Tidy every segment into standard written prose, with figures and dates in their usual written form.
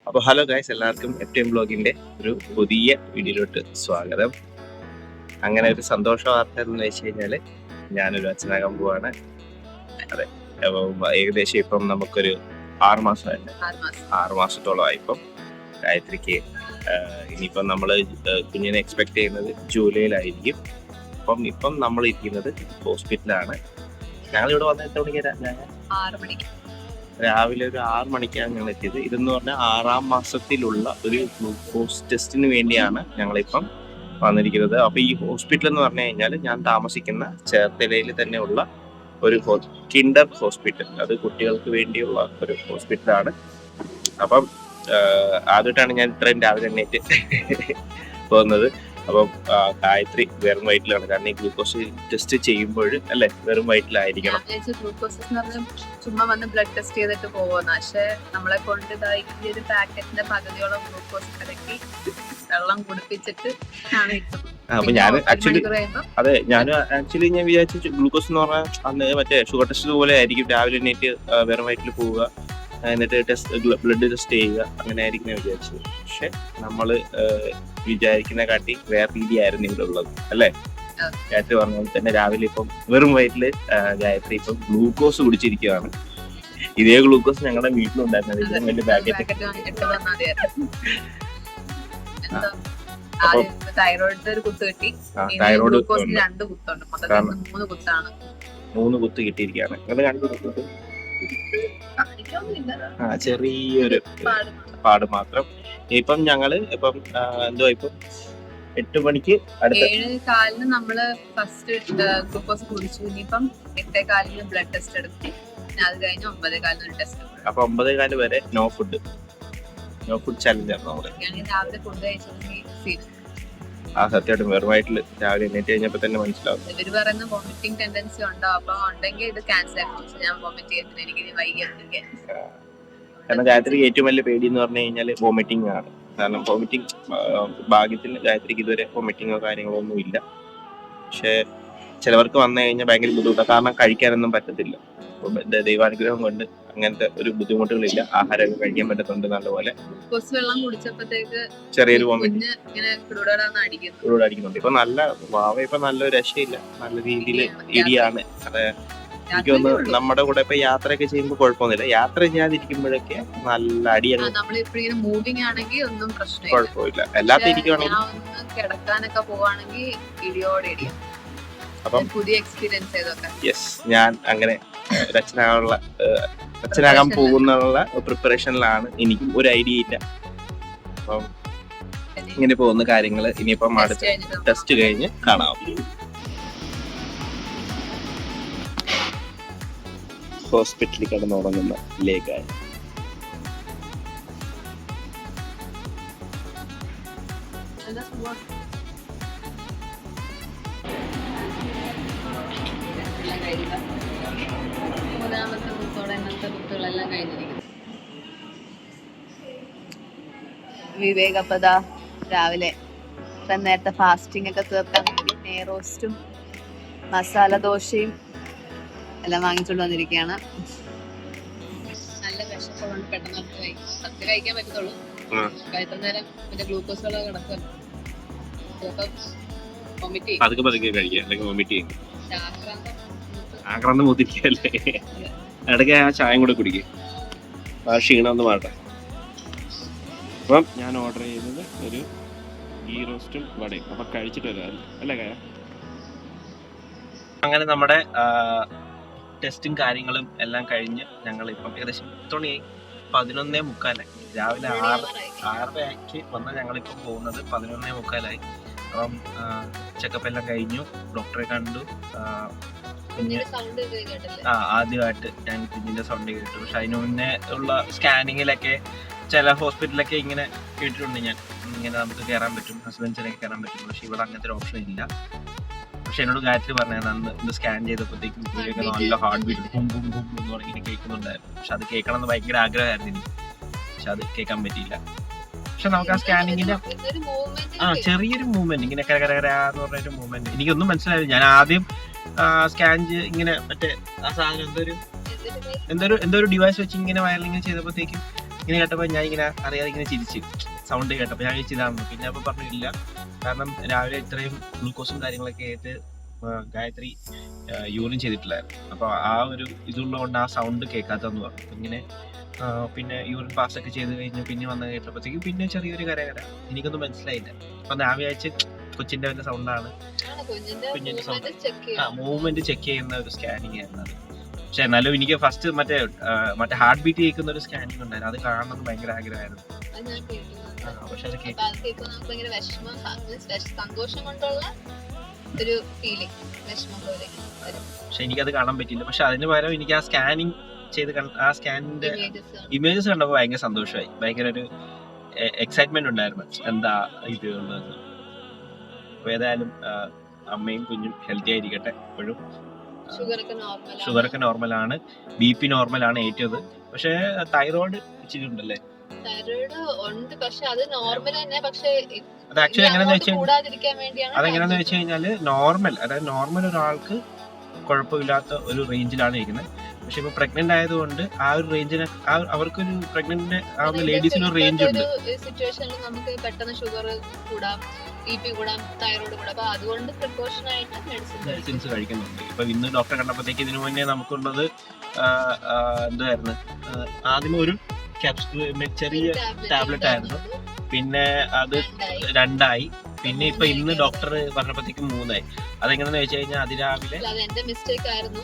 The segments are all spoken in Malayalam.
അപ്പോൾ ഹലോ ഗൈസ്, എല്ലാവർക്കും FTM ബ്ലോഗിന്റെ ഒരു പുതിയ വീഡിയോയിലോട്ട് സ്വാഗതം. അങ്ങനെ ഒരു സന്തോഷ വാർത്ത എന്ന് വെച്ച് കഴിഞ്ഞാൽ ഞാനൊരു അച്ഛനാകാൻ പോവാണ്. അതെ, അപ്പം ഏകദേശം ഇപ്പം നമുക്കൊരു 6 മാസത്തോളമായി. ഇപ്പം ഗായത്രിക്ക് ഇനിയിപ്പം നമ്മൾ കുഞ്ഞിനെ എക്സ്പെക്ട് ചെയ്യുന്നത് ജൂലൈയിലായിരിക്കും. ഇപ്പം നമ്മൾ ഇരിക്കുന്നത് ഹോസ്പിറ്റലാണ്. ഞങ്ങളിവിടെ വന്ന എത്ര മണിക്കാണ്? 6 മണിക്ക് രാവിലെ ഒരു 6 മണിക്കാണ് ഞങ്ങൾ എത്തിയത്. ഇതെന്ന് പറഞ്ഞാൽ 6ാം മാസത്തിലുള്ള ഒരു ഗ്ലൂക്കോസ് ടെസ്റ്റിന് വേണ്ടിയാണ് ഞങ്ങളിപ്പം വന്നിരിക്കുന്നത്. അപ്പൊ ഈ ഹോസ്പിറ്റൽ എന്ന് പറഞ്ഞു കഴിഞ്ഞാൽ ഞാൻ താമസിക്കുന്ന ചേർത്തലയിൽ തന്നെ ഉള്ള ഒരു കിൻഡർ ഹോസ്പിറ്റൽ, അത് കുട്ടികൾക്ക് വേണ്ടിയുള്ള ഒരു ഹോസ്പിറ്റലാണ്. അപ്പം ആദ്യമായിട്ടാണ് ഞാൻ ഇത്രയും രാവിലെ എണ്ണീറ്റ് പോകുന്നത്. അപ്പം ഗായത്രി വെറും വയറ്റിലാണ്, കാരണം ഈ ഗ്ലൂക്കോസ് ടെസ്റ്റ് ചെയ്യുമ്പോൾ അല്ലെ വെറും വയറ്റിലായിരിക്കണം. ചുമ്മാ വന്ന് ബ്ലഡ് ടെസ്റ്റ് ചെയ്തിട്ട് പോകുന്ന, പക്ഷെ നമ്മളെ കൊണ്ട് ഇതായി ഒരു പാക്കറ്റിന്റെ പകുതിയോളം ഗ്ലൂക്കോസ് കലക്കി വെള്ളം കുടിപ്പിച്ചിട്ട് ആണ് കിട്ടുന്നത്. അപ്പൊ ഞാൻ ആക്ച്വലി ഞാൻ വിചാരിച്ചു ഗ്ലൂക്കോസ് എന്ന് പറഞ്ഞാൽ അന്ന് മറ്റേ ഷുഗർ ടെസ്റ്റ് പോലെ ആയിരിക്കും, രാവിലെ എണ്ണീറ്റ് വെറും വയറ്റിൽ പോവുക, എന്നിട്ട് ബ്ലഡ് ടെസ്റ്റ് ചെയ്യുക, അങ്ങനെ ആയിരിക്കും ഞാൻ വിചാരിച്ചത്. പക്ഷെ നമ്മള് വിചാരിക്കുന്ന കാട്ടി വേറെ രീതിയായിരുന്നു ഇവിടെ ഉള്ളത് അല്ലേ? ഗായത്രി പറഞ്ഞ പോലെ തന്നെ രാവിലെ ഇപ്പം വെറും വയറ്റില് ഗായത്രി ഇപ്പം ഗ്ലൂക്കോസ് കുടിച്ചിരിക്കുകയാണ്. ഇതേ ഗ്ലൂക്കോസ് ഞങ്ങളുടെ വീട്ടിലുണ്ടായിരുന്നത്, ഇതിനും വലിയ പാക്കറ്റ്. തൈറോയിഡ് ഒരു കുത്ത് കിട്ടി, തൈറോയിഡ് 2 കുത്തുണ്ട്, മൊത്തം 3 കുത്താണ്. 3 കുത്ത് കിട്ടിയിരിക്കുകയാണ്. അത് കണ്ടു, ചെറിയൊരു പാട് മാത്രം. ഇപ്പം ഞങ്ങള് എന്തുവാ ഇപ്പം 8 മണിക്ക് 7:15 നമ്മള് ഫസ്റ്റ് ഗ്ലൂക്കോസ് കുടിച്ചു. ഇനിയിപ്പം 8:15 ബ്ലഡ് ടെസ്റ്റ് എടുക്കും. അത് കഴിഞ്ഞ് 9:15 ഒരു ടെസ്റ്റ്. അപ്പൊ 9:15 വരെ നോ ഫുഡ് ചലഞ്ച് ആണ് നമ്മള്. രാവിലെ ഫുഡ് കഴിച്ചത് സത്യമായിട്ടും വെറുമായിട്ടില്ല. രാവിലെ എണ്ണീറ്റ് കഴിഞ്ഞപ്പോ തന്നെ മനസ്സിലാവും. ഇവര് പറയുന്ന വോമിറ്റിംഗ് ടെൻഡൻസി ഉണ്ടോ, അപ്പൊ ഉണ്ടെങ്കിൽ ഇത് ക്യാൻസൽ ആക്കും. ഞാൻ വോമിറ്റ് ചെയ്യുന്നത് എനിക്ക് വൈകിയൊക്കെ. കാരണം ഗായത്രിക്ക് ഏറ്റവും വലിയ പേടി എന്ന് പറഞ്ഞു കഴിഞ്ഞാൽ വോമിറ്റിംഗ് ആണ്. കാരണം വോമിറ്റിംഗ് ഭാഗ്യത്തിന് ഗായത്രിക്ക് ഇതുവരെ വോമിറ്റിങ്ങോ കാര്യങ്ങളോ ഒന്നും ഇല്ല. പക്ഷെ ചിലവർക്ക് വന്നു കഴിഞ്ഞാൽ ഭയങ്കര ബുദ്ധിമുട്ടാണ്, കാരണം കഴിക്കാനൊന്നും പറ്റത്തില്ല. ദൈവാനുഗ്രഹം കൊണ്ട് അങ്ങനത്തെ ഒരു ബുദ്ധിമുട്ടുകളില്ല. ആഹാരമൊക്കെ കഴിക്കാൻ പറ്റുന്നുണ്ട് നല്ലപോലെ. വെള്ളം കുടിച്ചപ്പോഴത്തേക്ക് ചെറിയൊരു വോമിറ്റിംഗ് അടിക്കുന്നുണ്ട്. ഇപ്പൊ നല്ലൊരു രക്ഷയില്ല, നല്ല രീതിയിൽ ഇടിയാണ്. അത് എനിക്കൊന്ന് നമ്മുടെ കൂടെ ഇപ്പൊ യാത്രയൊക്കെ ചെയ്യുമ്പോൾ കുഴപ്പമൊന്നുമില്ല, യാത്ര ചെയ്യാതിരിക്കുമ്പോഴൊക്കെ നല്ല അടിയാണ്. കുഴപ്പമില്ല, അല്ലാത്ത ഇരിക്കുവാണെങ്കിൽ കിടക്കാനൊക്കെ പോവാണെങ്കിൽ ഇടിയോടെ ഇടിയാണ്. അപ്പം പുതിയ എക്സ്പീരിയൻസ് യെസ്, ഞാൻ അങ്ങനെ അച്ഛനാകാൻ പോകുന്നുള്ള പ്രിപ്പറേഷനിലാണ്. എനിക്കും ഒരു ഐഡിയ ഇല്ല. അപ്പം ഇങ്ങനെ പോകുന്ന കാര്യങ്ങള് ഇനിയിപ്പം അടുത്ത ടെസ്റ്റ് കഴിഞ്ഞ് കാണാം. ഹോസ്പിറ്റലിൽ കിടന്നുറങ്ങുന്ന ലേഖായ വിവേകപ്പത രാവിലെ നേരത്തെ ഫാസ്റ്റിംഗ് ഒക്കെ തീർക്കാൻ വേണ്ടി നെയ്റോസ്റ്റും മസാല ദോശയും എല്ലാം വാങ്ങിച്ചോണ്ട് വന്നിരിക്കുകയാണ്. നല്ല വിശപ്പുണ്ട്, പെട്ടെന്ന് പത്ത് കഴിക്കാൻ പറ്റത്തുള്ളൂ. കഴിത്ര നേരം പിന്നെ ഗ്ലൂക്കോസ് വെള്ളം കിടക്കുമല്ലോ, ആക്രാന്തം മുതിരിക്കല്ലേ. ഇടയ്ക്ക് ആ ചായം കൂടെ കുടിക്കും, ആ ക്ഷീണം ഒന്ന് മാറട്ടെ. അപ്പം ഞാൻ ഓർഡർ ചെയ്യുന്നത് ഒരു ഗീ റോസ്റ്റും വടയും. അപ്പൊ കഴിച്ചിട്ട് വരാം അല്ലേ കായ? അങ്ങനെ നമ്മുടെ ടെസ്റ്റും കാര്യങ്ങളും എല്ലാം കഴിഞ്ഞ് ഞങ്ങൾ ഇപ്പം ഏകദേശം 11:45 രാവിലെ 6:30 വന്ന് ഞങ്ങളിപ്പം പോകുന്നത് 11:45. അപ്പം ചെക്കപ്പ് എല്ലാം കഴിഞ്ഞു, ഡോക്ടറെ കണ്ടു. ആദ്യമായിട്ട് ഞാൻ കുഞ്ഞിന്റെ സൗണ്ട് കേട്ടു. പക്ഷെ അതിന് മുന്നേ ഉള്ള സ്കാനിങ്ങിലൊക്കെ ചില ഹോസ്പിറ്റലിലൊക്കെ ഇങ്ങനെ കേട്ടിട്ടുണ്ട് ഞാൻ, ഇങ്ങനെ നമുക്ക് കയറാൻ പറ്റും, ഹസ്ബൻഡ്സിനൊക്കെ കയറാൻ പറ്റും. പക്ഷെ ഇവിടെ അങ്ങനത്തെ ഒരു ഓപ്ഷൻ ഇല്ല. പക്ഷെ എന്നോട് ഗായത്രി പറഞ്ഞത് അന്ന് സ്കാൻ ചെയ്തപ്പോഴത്തേക്കും നല്ല ഹാർട്ട് ബീറ്റ് എന്ന് പറഞ്ഞിട്ട് കേൾക്കുന്നുണ്ടായിരുന്നു. പക്ഷെ അത് കേൾക്കണം എന്ന് ഭയങ്കര ആഗ്രഹമായിരുന്നു എനിക്ക്, പക്ഷെ അത് കേൾക്കാൻ പറ്റിയില്ല. പക്ഷെ നമുക്ക് ആ സ്കാനിങ്ങിന്റെ ചെറിയൊരു മൂവ്മെന്റ്, ഇങ്ങനെ കരകരാന്ന് പറഞ്ഞൊരു മൂവ്മെന്റ് എനിക്കൊന്നും മനസ്സിലായില്ല. ഞാൻ ആദ്യം സ്കാൻ ഇങ്ങനെ മറ്റേ ആ സാധനം എന്തോ ഒരു ഡിവൈസ് വെച്ച് ഇങ്ങനെ വയറിലിങ്ങനെ ചെയ്തപ്പോഴത്തേക്കും ഇങ്ങനെ കേട്ടപ്പോൾ ഞാൻ ഇങ്ങനെ അറിയാതെ ഇങ്ങനെ ചിരിച്ച് സൗണ്ട് കേട്ടപ്പോൾ ഞാൻ ചിരിച്ചതാണെന്ന്. പിന്നെ അപ്പോൾ പറഞ്ഞില്ല, കാരണം രാവിലെ ഇത്രയും ഗ്ലൂക്കോസും കാര്യങ്ങളൊക്കെ ആയിട്ട് ഗായത്രി യൂറിൻ ചെയ്തിട്ടില്ലായിരുന്നു. അപ്പോൾ ആ ഒരു ഇതുള്ളതുകൊണ്ട് ആ സൗണ്ട് കേൾക്കാത്തതെന്ന് പറഞ്ഞു. ഇങ്ങനെ പിന്നെ യൂറിൻ പാസ്സൊക്കെ ചെയ്ത് കഴിഞ്ഞ് പിന്നെ വന്ന് കേട്ടപ്പോഴത്തേക്കും പിന്നെ ചെറിയൊരു കര എനിക്കൊന്നും മനസ്സിലായില്ല. അപ്പം ഞാൻ വിചാരിച്ച് കൊച്ചിൻ്റെ വല്ല സൗണ്ടാണ്, കുഞ്ഞിൻ്റെ സൗണ്ട്. മൂവ്മെന്റ് ചെക്ക് ചെയ്യുന്ന ഒരു സ്കാനിങ് ആയിരുന്നു അത്. പക്ഷെ എന്നാലും എനിക്ക് ഫസ്റ്റ് മറ്റേ ഹാർട്ട് ബീറ്റ് കേൾക്കുന്ന ഒരു സ്കാനിങ് ഉണ്ടായിരുന്നു, അത് കാണണമെന്ന് ഭയങ്കര ആഗ്രഹമായിരുന്നു. പക്ഷെ അത് പക്ഷെ എനിക്കത് കാണാൻ പറ്റിയില്ല. പക്ഷെ അതിന് പകരം എനിക്ക് ആ സ്കാനിങ് ചെയ്ത് ആ സ്കാനിന്റെ ഇമേജസ് കണ്ടപ്പോൾ ഭയങ്കര സന്തോഷമായി, ഭയങ്കര ഒരു എക്സൈറ്റ്മെന്റ് ഉണ്ടായിരുന്നു എന്താ ഇത് ഉള്ളത്. അപ്പൊ ഏതായാലും അമ്മയും കുഞ്ഞും ഹെൽത്തി ആയിരിക്കട്ടെ എപ്പോഴും. ഷുഗറൊക്കെ നോർമലാണ്, BP നോർമലാണ് ഏറ്റത്. പക്ഷെ തൈറോയ്ഡ് ഇച്ചിരി ഉണ്ടല്ലേ? അത് ആക്ച്വലി അതെങ്ങനെയാന്ന് വെച്ച് കഴിഞ്ഞാല് നോർമൽ ഒരാൾക്ക് കുഴപ്പമില്ലാത്ത ഒരു റേഞ്ചിലാണ് ഇരിക്കുന്നത്. പക്ഷെ ഇപ്പൊ പ്രഗ്നന്റ് ആയതുകൊണ്ട് ആ ഒരു റേഞ്ചിന് അവർക്കൊരു പ്രഗ്നന്റ് ആവുന്ന ലേഡീസിന് ഒരു റേഞ്ച് ഉണ്ട്. സിറ്റുവേഷനിൽ നമുക്ക് പെട്ടെന്ന് ഷുഗർ കൂടാം, BP കൂടാം, തൈറോയ്ഡ് കൂടാം. അപ്പൊ അതുകൊണ്ട് പ്രിക്കോഷൻ ആയിട്ട് മെഡിസിൻസ് കഴിക്കുന്നുണ്ട്. ഇപ്പൊ ഇന്ന് ഡോക്ടറെ കണ്ടപ്പോഴത്തേക്ക് ഇതിനു മുന്നേ നമുക്കുള്ളത് എന്തായിരുന്നു, ആദ്യം ഒരു ചെറിയ ടാബ്ലറ്റ് ആയിരുന്നു, പിന്നെ അത് 2 പിന്നെ ഇപ്പൊ ഇന്ന് ഡോക്ടർ പറഞ്ഞപ്പോഴത്തേക്ക് 3. അതെങ്ങനെയാന്ന് വെച്ച് കഴിഞ്ഞാൽ അതിരാവിലെ എന്റെ മിസ്റ്റേക്ക് ആയിരുന്നു.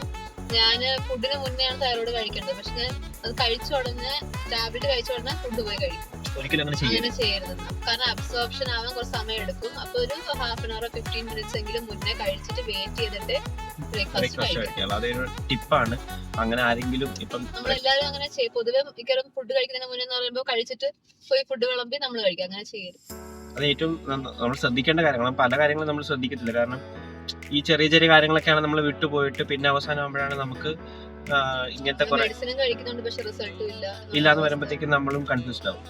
ഞാൻ ഫുഡിന് മുന്നെയാണ് തൈറോയ്ഡ് കഴിക്കേണ്ടത്. പക്ഷെ ഞാൻ അത് കഴിച്ച ഉടനെ ടാബ്ലറ്റ് കഴിച്ച ഉടനെ ഫുഡ് പോയി കഴിക്കും. ഒരിക്കലും അങ്ങനെ ചെയ്യരുത്. കാരണം അബ്സോർപ്ഷൻ ആവാൻ കുറച്ച് സമയം എടുക്കും. അപ്പൊ ഒരു ഹാഫ് ആൻ അവർ 15 മിനിറ്റ്സ് എങ്കിലും മുന്നേ കഴിച്ചിട്ട് വെയിറ്റ് ചെയ്തിട്ട് ബ്രേക്ക്ഫാസ്റ്റ് കഴിക്കാം. അതൊരു ടിപ്പാണ്. അങ്ങനെ ആരെങ്കിലും ഇപ്പം നമ്മളെല്ലാവരും അങ്ങനെ ചെയ്യും. പൊതുവെ മിക്കവാറും ഫുഡ് കഴിക്കുന്നതിന് മുന്നേ എന്ന് പറയുമ്പോൾ കഴിച്ചിട്ട് പോയി ഫുഡ് വിളമ്പി നമ്മൾ കഴിക്കാം. അങ്ങനെ ചെയ്യരുത്. അത് ഏറ്റവും നമ്മൾ ശ്രദ്ധിക്കേണ്ട കാര്യങ്ങളാണ്. പല കാര്യങ്ങളും നമ്മൾ ശ്രദ്ധിക്കത്തില്ല. കാരണം ഈ ചെറിയ ചെറിയ കാര്യങ്ങളൊക്കെയാണ് നമ്മൾ വിട്ടുപോയിട്ട് പിന്നെ അവസാനമാകുമ്പോഴാണ് നമുക്ക് ഇങ്ങനത്തെ കുറെ ഇല്ലാന്ന് വരുമ്പോഴത്തേക്കും നമ്മളും കൺഫ്യൂസ്ഡ് ആവും.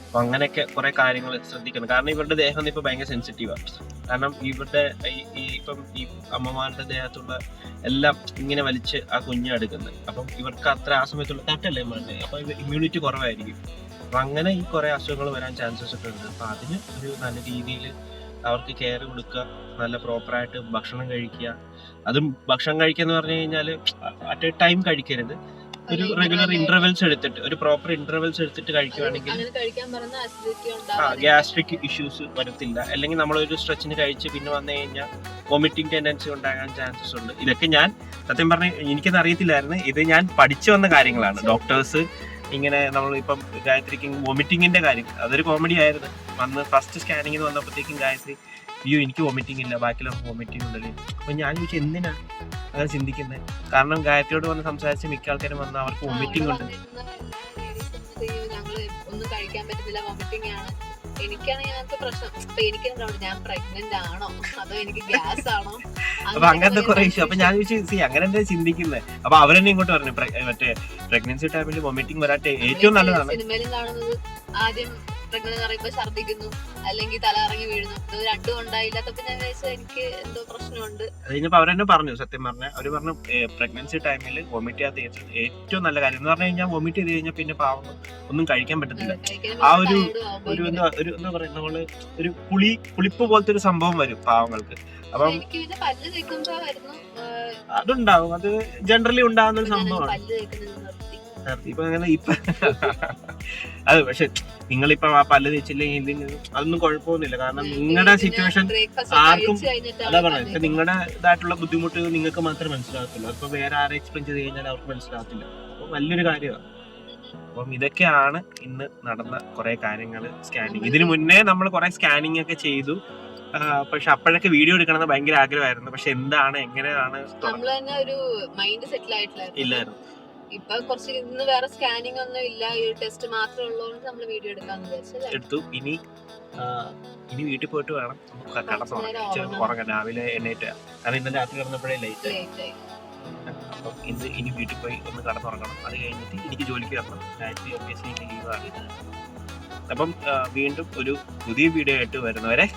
അപ്പൊ അങ്ങനെയൊക്കെ കുറെ കാര്യങ്ങൾ ശ്രദ്ധിക്കണം. കാരണം ഇവരുടെ ദേഹം ഇപ്പൊ ഭയങ്കര സെൻസിറ്റീവാണ്. കാരണം ഇവരുടെ ഇപ്പം ഈ അമ്മമാരുടെ ദേഹത്തുള്ള എല്ലാം ഇങ്ങനെ വലിച്ച് ആ കുഞ്ഞ് എടുക്കുന്നത്. അപ്പം ഇവർക്ക് അത്ര ആ സമയത്തുള്ള തട്ടല്ലേ മറ്റേ, അപ്പൊ ഇമ്മ്യൂണിറ്റി കുറവായിരിക്കും. അപ്പൊ അങ്ങനെ ഈ കുറെ അസുഖങ്ങൾ വരാൻ ചാൻസസ് ഒക്കെ ഉണ്ട്. അപ്പൊ അതിന് ഒരു നല്ല രീതിയിൽ അവർക്ക് കെയർ കൊടുക്കുക, നല്ല പ്രോപ്പറായിട്ട് ഭക്ഷണം കഴിക്കുക. അതും ഭക്ഷണം കഴിക്കുക എന്ന് പറഞ്ഞു കഴിഞ്ഞാല് അറ്റ് എ ടൈം കഴിക്കരുത്. ഒരു റെഗുലർ ഇന്റർവെൽസ് എടുത്തിട്ട്, ഒരു പ്രോപ്പർ ഇന്റർവെൽസ് എടുത്തിട്ട് കഴിക്കുകയാണെങ്കിൽ ഗ്യാസ്ട്രിക് ഇഷ്യൂസ് വരത്തില്ല. അല്ലെങ്കിൽ നമ്മളൊരു സ്ട്രെച്ചിന് കഴിച്ച് പിന്നെ വന്നു കഴിഞ്ഞാൽ വോമിറ്റിംഗ് ടെൻഡൻസി ഉണ്ടാകാൻ ചാൻസസ് ഉണ്ട്. ഇതൊക്കെ ഞാൻ സത്യം പറഞ്ഞ എനിക്കത് അറിയത്തില്ലായിരുന്നു. ഇത് ഞാൻ പഠിച്ചു വന്ന കാര്യങ്ങളാണ്. ഡോക്ടേഴ്സ് ഇങ്ങനെ നമ്മൾ ഇപ്പം ഗായത്രിക്ക് വോമിറ്റിങ്ങിന്റെ കാര്യം അതൊരു കോമഡി ആയിരുന്നു. വന്ന് ഫസ്റ്റ് സ്കാനിങ്ങിന് വന്നപ്പോഴത്തേക്കും ഗായത്രി എനിക്ക് വോമിറ്റിംഗ് ഇല്ല, ബാക്കിയുള്ള വോമിറ്റിംഗ് ഉണ്ടല്ലേ. അപ്പൊ ഞാൻ ചോദിച്ചു എന്തിനാ അങ്ങനെ ചിന്തിക്കുന്നത്? കാരണം ഗായത്രിയോട് വന്ന് സംസാരിച്ച് മിക്ക ആൾക്കാരും വന്ന് അവർക്ക് വോമിറ്റിംഗ് ഉണ്ട്. ഞങ്ങള് ഒന്നും കഴിക്കാൻ പറ്റുന്നില്ല, വോമിറ്റിംഗ് ആണ്. എനിക്കാണെങ്കിൽ ഞങ്ങൾക്ക് പ്രശ്നം. അപ്പൊ എനിക്ക് ഞാൻ പ്രഗ്നന്റ് ആണോ അതോ എനിക്ക് ഗ്യാസ് ആണോ, അപ്പൊ അങ്ങനത്തെ കുറെ ഇഷ്യൂ. അപ്പൊ ഞാൻ ചോദിച്ചു അങ്ങനെ എന്താ ചിന്തിക്കുന്നത്? അപ്പൊ അവരെന്നെ ഇങ്ങോട്ട് പറഞ്ഞു മറ്റേ പ്രഗ്നൻസി ടൈമിൽ വോമിറ്റിംഗ് വരാട്ടെ ഏറ്റവും നല്ലതാണ്. സിനിമയിലും കാണുന്നത് ആദ്യം പ്രഗ്നന്റ് പറയുമ്പോ ഛർദിക്കുന്നു അല്ലെങ്കിൽ തലകറങ്ങി വീഴുന്നു. ഇത് രണ്ടും ഉണ്ടായില്ലാത്തപ്പോ ഞാൻ വിചാരിച്ചത് എനിക്ക് എന്തോ പ്രശ്നമുണ്ട്. അതിനിപ്പോ അവരെന്നെ പറഞ്ഞു, സത്യം പറഞ്ഞ അവര് പറഞ്ഞു പ്രഗ്നൻസി ടൈമിൽ വോമിറ്റ് ചെയ്യാത്ത ഏറ്റവും നല്ല കാര്യം എന്ന് പറഞ്ഞു കഴിഞ്ഞാൽ വോമിറ്റ് ചെയ്ത് കഴിഞ്ഞാൽ പിന്നെ പാവം ഒന്നും കഴിക്കാൻ പറ്റത്തില്ല. ആ ഒരു എന്താ പറയുക, നമ്മള് ഒരു പുളിപ്പ് പോലത്തെ ഒരു സംഭവം വരും പാവങ്ങൾക്ക്. അപ്പം അതുണ്ടാവും, അത് ജനറലി ഉണ്ടാകുന്ന ഒരു സംഭവമാണ്. ഇപ്പൊ അങ്ങനെ അത് പക്ഷെ നിങ്ങളിപ്പോ ആ പല്ല് തേച്ചില്ലെങ്കിൽ അതൊന്നും കുഴപ്പമൊന്നുമില്ല. കാരണം നിങ്ങളുടെ സിറ്റുവേഷൻ ആർക്കും അതാ പറഞ്ഞത്. ഇപ്പൊ നിങ്ങളുടെ ഇതായിട്ടുള്ള ബുദ്ധിമുട്ട് നിങ്ങൾക്ക് മാത്രമേ മനസ്സിലാകത്തുള്ളൂ. അപ്പൊ വേറെ ആരെ എക്സ്പ്ലെയിൻ ചെയ്ത് കഴിഞ്ഞാൽ അവർക്ക് മനസ്സിലാകത്തില്ല. അപ്പൊ വലിയൊരു കാര്യമാണ്. അപ്പം ഇതൊക്കെയാണ് ഇന്ന് നടന്ന കുറെ കാര്യങ്ങൾ. സ്കാനിങ് ഇതിനു മുന്നേ നമ്മൾ കുറെ സ്കാനിങ് ഒക്കെ ചെയ്തു. പക്ഷെ അപ്പോഴൊക്കെ വീഡിയോ എടുക്കണമെന്ന് ഭയങ്കര ആഗ്രഹമായിരുന്നു. പക്ഷെ എന്താണ് എങ്ങനെയാണ് ഇല്ലായിരുന്നു. ഇപ്പൊ കുറച്ച് ഇന്ന് വേറെ സ്കാനിങ് ഒന്നും ഇല്ല, ഈ ടെസ്റ്റ് മാത്രമേ ഉള്ളതുകൊണ്ട് നമ്മൾ വീഡിയോ എടുക്കാന്ന് എടുത്തു. ഇനി വീട്ടിൽ പോയിട്ട് വേണം ഉറങ്ങാൻ. രാവിലെ എണ്ണീറ്റ്, കാരണം ഇന്നലെ രാത്രി കിടന്നപ്പോഴേ ലേറ്റ് ആയി. അപ്പം ഇനി വീട്ടിൽ പോയി ഒന്ന് കടന്നുറങ്ങണം. അത് കഴിഞ്ഞിട്ട് എനിക്ക് ജോലിക്ക് വരണം. രാത്രി ഒബ്വിയസ്ലി ലീവാണ്. അപ്പം വീണ്ടും ഒരു പുതിയ വീഡിയോ ആയിട്ട് വരുന്നവരെ